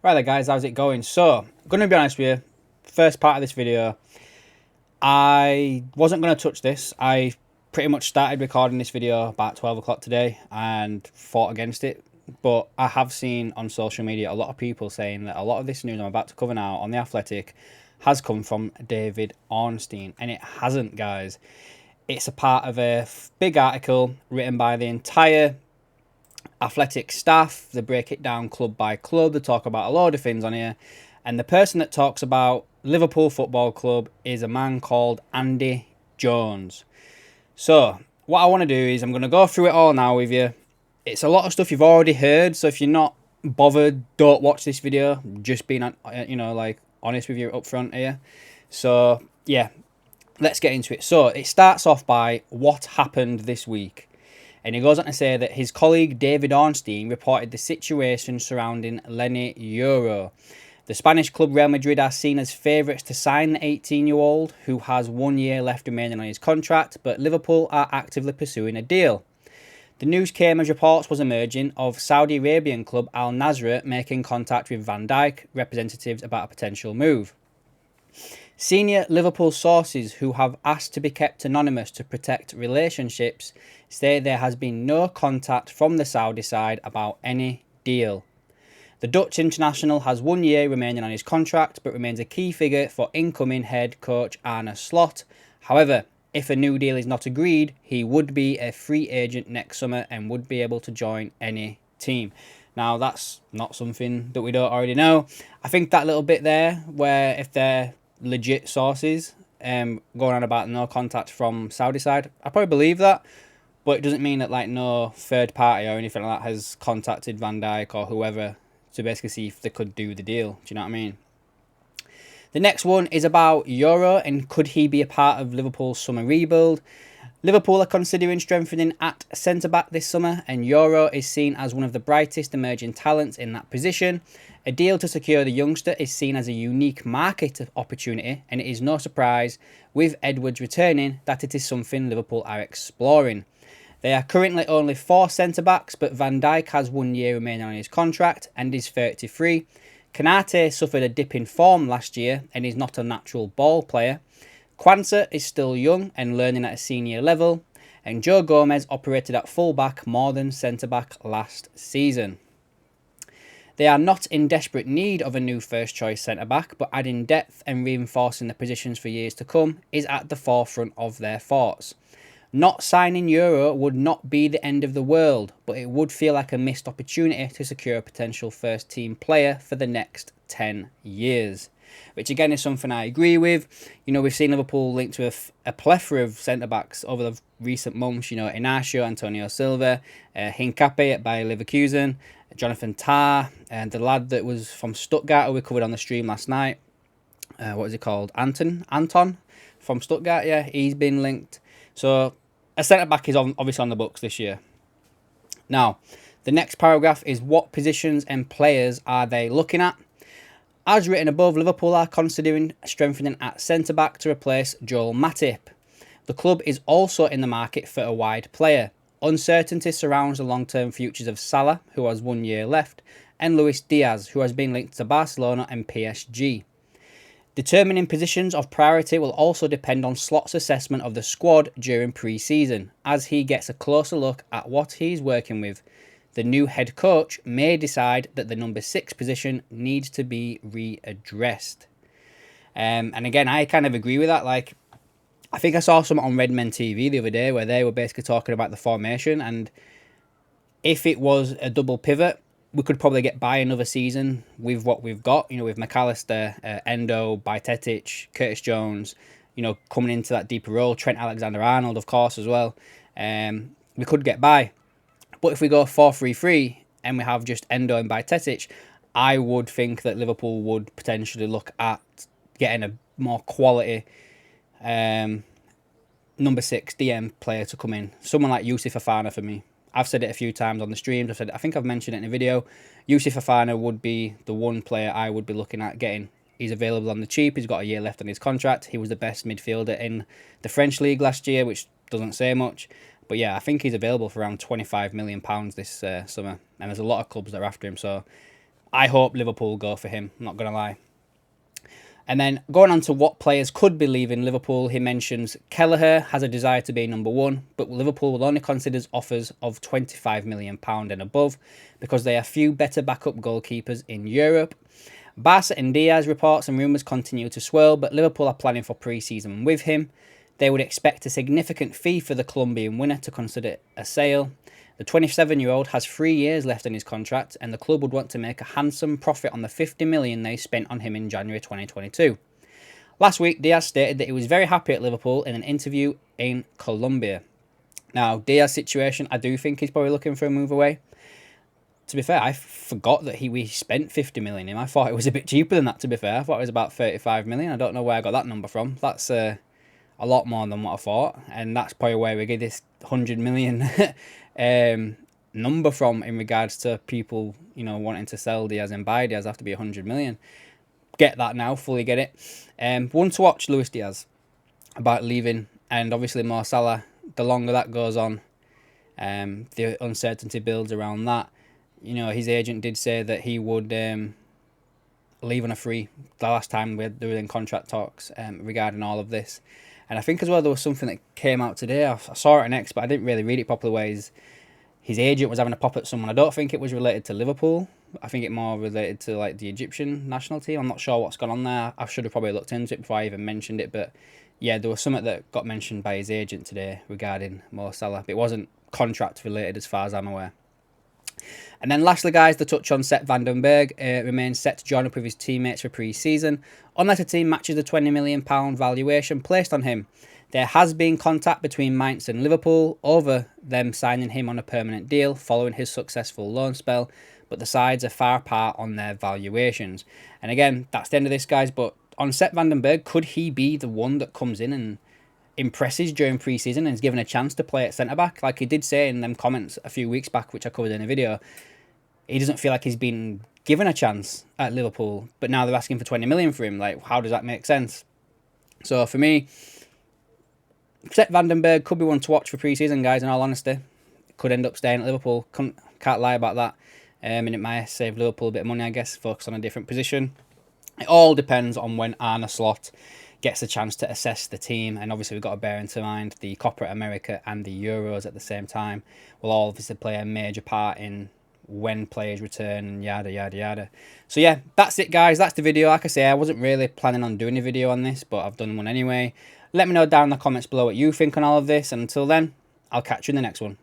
Right there guys, how's it going? So, I'm going to be honest with you, first part of this video, I wasn't going to touch this. I pretty much started recording this video about 12 o'clock today and fought against it. But I have seen on social media a lot of people saying that a lot of this news I'm about to cover now on The Athletic has come from David Ornstein. And it hasn't, guys. It's a part of a big article written by the entire Athletic staff. They break it down club by club. They talk about a load of things on here. And the person that talks about Liverpool Football Club is a man called Andy Jones. So, what I want to do is I'm going to go through it all now with you. It's a lot of stuff you've already heard, so if you're not bothered, don't watch this video. Just being, honest with you up front here. So, yeah, let's get into it. So, it starts off by what happened this week. And he goes on to say that his colleague David Ornstein reported the situation surrounding Lenny Yoro. The Spanish club Real Madrid are seen as favourites to sign the 18-year-old who has 1 year left remaining on his contract, but Liverpool are actively pursuing a deal. The news came as reports was emerging of Saudi Arabian club Al Nasr making contact with Van Dijk representatives about a potential move. Senior Liverpool sources who have asked to be kept anonymous to protect relationships say there has been no contact from the Saudi side about any deal. The Dutch international has 1 year remaining on his contract but remains a key figure for incoming head coach Arne Slot. However, if a new deal is not agreed, he would be a free agent next summer and would be able to join any team. Now, that's not something that we don't already know. I think that little bit there where if they're legit sources going on about no contact from Saudi side, I probably believe that, but it doesn't mean that like no third party or anything like that has contacted Van Dijk or whoever to basically see if they could do the deal. Do you know what I mean? The next one is about Yoro and could he be a part of Liverpool's summer rebuild. Liverpool are considering strengthening at centre-back this summer, and Yoro is seen as one of the brightest emerging talents in that position. A deal to secure the youngster is seen as a unique market opportunity, and it is no surprise, with Edwards returning, that it is something Liverpool are exploring. There are currently only 4 centre-backs, but Van Dijk has 1 year remaining on his contract and is 33. Kanate suffered a dip in form last year and is not a natural ball player. Kwanzaa is still young and learning at a senior level, and Joe Gomez operated at full-back more than centre-back last season. They are not in desperate need of a new first-choice centre-back, but adding depth and reinforcing the positions for years to come is at the forefront of their thoughts. Not signing Euro would not be the end of the world, but it would feel like a missed opportunity to secure a potential first-team player for the next 10 years. Which again is something I agree with. You know, we've seen Liverpool linked to a plethora of centre-backs over the recent months. You know, Inacio, Antonio Silva, Hincapié at Bayer Leverkusen, Jonathan Tah, and the lad that was from Stuttgart who we covered on the stream last night. What is he called? Anton from Stuttgart, yeah, he's been linked. So a centre-back is obviously on the books this year. Now, the next paragraph is what positions and players are they looking at? As written above, Liverpool are considering strengthening at centre-back to replace Joel Matip. The club is also in the market for a wide player. Uncertainty surrounds the long-term futures of Salah, who has 1 year left, and Luis Diaz, who has been linked to Barcelona and PSG. Determining positions of priority will also depend on Slot's assessment of the squad during pre-season, as he gets a closer look at what he's working with. The new head coach may decide that the number 6 position needs to be readdressed. And again, I kind of agree with that. Like, I think I saw something on Redmen TV the other day where they were basically talking about the formation, and if it was a double pivot, we could probably get by another season with what we've got, you know, with McAllister, Endo, Bajcetic, Curtis Jones, you know, coming into that deeper role, Trent Alexander-Arnold, of course, as well. We could get by. But if we go 4-3-3 and we have just Endo and Bajcetic, I would think that Liverpool would potentially look at getting a more quality number 6 DM player to come in. Someone like Yusuf Fofana for me. I've said it a few times on the streams. I think I've mentioned it in a video. Yusuf Fofana would be the one player I would be looking at getting. He's available on the cheap. He's got a year left on his contract. He was the best midfielder in the French league last year, which doesn't say much. But yeah, I think he's available for around £25 million this summer. And there's a lot of clubs that are after him. So I hope Liverpool go for him, I'm not going to lie. And then going on to what players could be leaving Liverpool, he mentions Kelleher has a desire to be number one, but Liverpool will only consider offers of £25 million and above because they are few better backup goalkeepers in Europe. Barca and Diaz reports and rumours continue to swirl, but Liverpool are planning for pre-season with him. They would expect a significant fee for the Colombian winner to consider a sale. The 27-year-old has 3 years left in his contract, and the club would want to make a handsome profit on the $50 million they spent on him in January 2022. Last week, Diaz stated that he was very happy at Liverpool in an interview in Colombia. Now, Diaz's situation, I do think he's probably looking for a move away. To be fair, I forgot that we spent $50 million on him. I thought it was a bit cheaper than that, to be fair. I thought it was about $35 million. I don't know where I got that number from. That's a lot more than what I thought, and that's probably where we get this $100 million number from in regards to people, wanting to sell Diaz and buy Diaz have to be $100 million. Get that now, fully get it. One to watch, Luis Diaz, about leaving, and obviously Mo Salah. The longer that goes on, the uncertainty builds around that. His agent did say that he would leave on a free the last time they were in contract talks regarding all of this. And I think as well there was something that came out today. I saw it on X, but I didn't really read it properly, where his agent was having a pop at someone. I don't think it was related to Liverpool. I think it more related to like the Egyptian national team. I'm not sure what's gone on there. I should have probably looked into it before I even mentioned it. But yeah, there was something that got mentioned by his agent today regarding Mo Salah. It wasn't contract related as far as I'm aware. And then lastly, guys, the touch on Sepp van den Berg remains set to join up with his teammates for pre-season, unless a team matches the £20 million valuation placed on him. There has been contact between Mainz and Liverpool over them signing him on a permanent deal following his successful loan spell, but the sides are far apart on their valuations. And again, that's the end of this, guys, but on Sepp van den Berg, could he be the one that comes in and impresses during pre-season and is given a chance to play at centre-back? Like he did say in them comments a few weeks back, which I covered in a video, he doesn't feel like he's been given a chance at Liverpool, but now they're asking for 20 million for him. Like, how does that make sense? So for me, Sepp van den Berg could be one to watch for pre-season, guys, in all honesty. Could end up staying at Liverpool. Can't lie about that. And it might save Liverpool a bit of money, I guess, focus on a different position. It all depends on when Arne Slot gets a chance to assess the team, and obviously we've got to bear into mind the Copa America and the Euros at the same time will all obviously play a major part in when players return and yada yada yada. So yeah, that's it, guys. That's the video. Like I say, I wasn't really planning on doing a video on this, but I've done one anyway. Let me know down in the comments below what you think on all of this, and until then, I'll catch you in the next one.